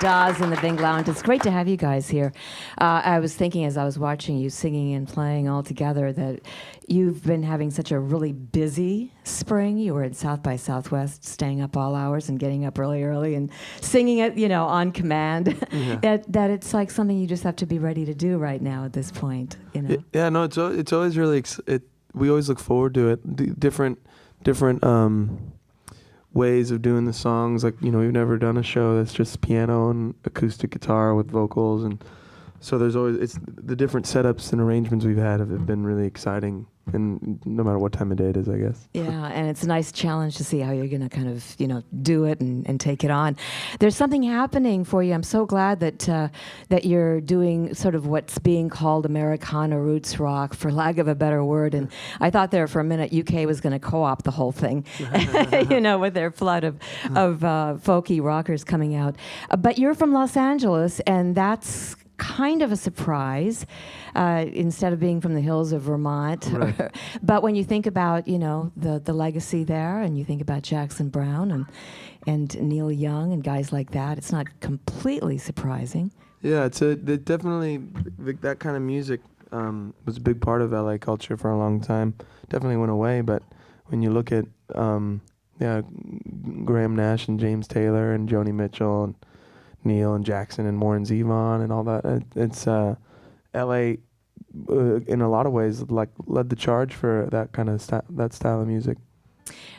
Dawes in the Bing Lounge. It's great to have you guys here. I was thinking as I was watching you singing and playing all together that you've been having such a really busy spring. You were at South by Southwest, staying up all hours and getting up really early and singing it, on command. Yeah. that it's like something you just have to be ready to do right now at this point. Yeah, no, it's always really we always look forward to it. Different ways of doing the songs. Like, we've never done a show that's just piano and acoustic guitar with vocals, and so there's always the different setups and arrangements we've had have been really exciting, and no matter what time of day it is, I guess. Yeah, and it's a nice challenge to see how you're going to kind of, do it and take it on. There's something happening for you. I'm so glad that you're doing sort of what's being called Americana roots rock, for lack of a better word. And I thought there for a minute UK was going to co-opt the whole thing, with their flood of folky rockers coming out. But you're from Los Angeles, and that's kind of a surprise, instead of being from the hills of Vermont. Right. But when you think about, the legacy there, and you think about Jackson Browne and Neil Young and guys like that, it's not completely surprising. Yeah, definitely that kind of music was a big part of LA culture for a long time. Definitely went away, but when you look at Graham Nash and James Taylor and Joni Mitchell and Neil and Jackson and Warren Zevon and all that, it's LA in a lot of ways led the charge for that kind of that style of music.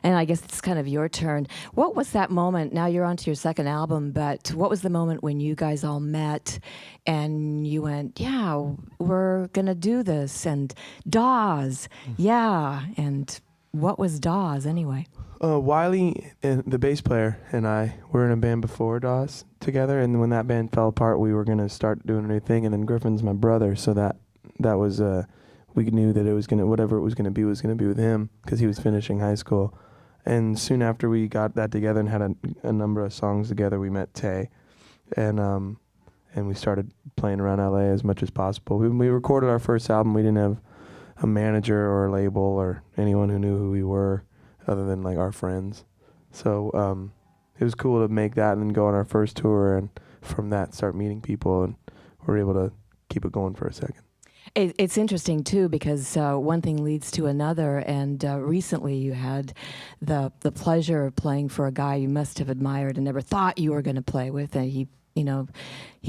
And I guess it's kind of your turn. What was that moment? Now you're on to your second album, but what was the moment when you guys all met and you went, yeah, we're going to do this, and Dawes, yeah, and what was Dawes anyway? Wiley, the bass player, and I were in a band before Dawes together, and when that band fell apart, we were going to start doing a new thing, and then Griffin's my brother, so that was, we knew that it was going to, whatever it was going to be with him, because he was finishing high school. And soon after we got that together and had a number of songs together, we met Tay, and we started playing around LA as much as possible. We recorded our first album. We didn't have a manager or a label or anyone who knew who we were, other than like our friends. So it was cool to make that and then go on our first tour, and from that start meeting people, and we're able to keep it going for a second. It's interesting too, because one thing leads to another, and recently you had the pleasure of playing for a guy you must have admired and never thought you were going to play with, and he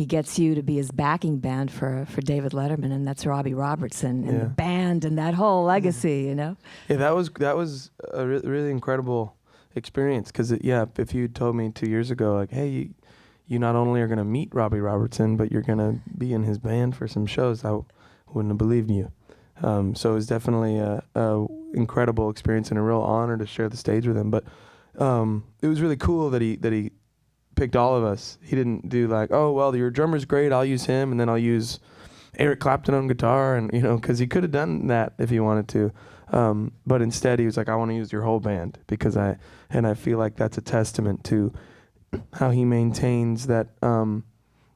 gets you to be his backing band for David Letterman, and that's Robbie Robertson and the band and that whole legacy, Yeah, that was a really incredible experience, because if you told me 2 years ago, like, hey, you not only are going to meet Robbie Robertson, but you're going to be in his band for some shows, I wouldn't have believed you. So it was definitely a incredible experience and a real honor to share the stage with him. But it was really cool that he picked all of us. He didn't do like, oh, well, your drummer's great, I'll use him, and then I'll use Eric Clapton on guitar, and because he could have done that if he wanted to. But instead he was like, I want to use your whole band, because I feel like that's a testament to how he maintains that,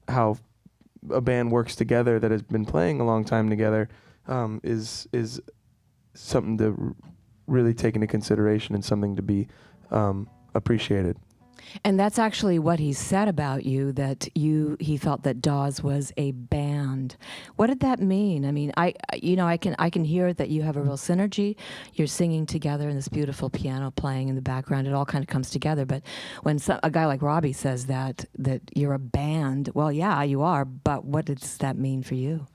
how a band works together that has been playing a long time together, is something to really take into consideration and something to be appreciated. And that's actually what he said about you, that he felt that Dawes was a band. What did that mean? I mean, I can hear that you have a real synergy. You're singing together, and this beautiful piano playing in the background. It all kind of comes together. But when a guy like Robbie says that you're a band, well, yeah, you are. But what does that mean for you?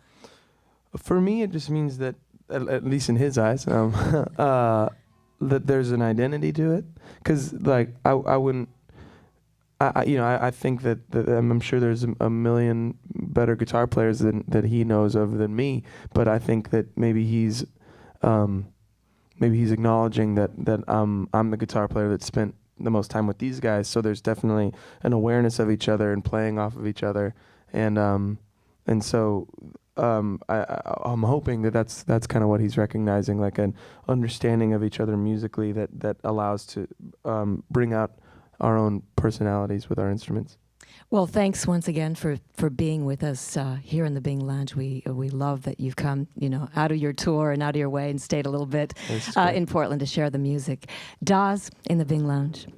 For me, it just means that, at least in his eyes, that there's an identity to it. Because like I wouldn't. I think that I'm sure there's a million better guitar players that he knows of than me, but I think that maybe he's acknowledging that I'm the guitar player that spent the most time with these guys. So there's definitely an awareness of each other and playing off of each other, and so I'm hoping that's kind of what he's recognizing, like an understanding of each other musically that allows to bring out our own personalities with our instruments. Well, thanks once again for being with us here in the Bing Lounge. We love that you've come, out of your tour and out of your way and stayed a little bit in Portland to share the music. Dawes in the Bing Lounge.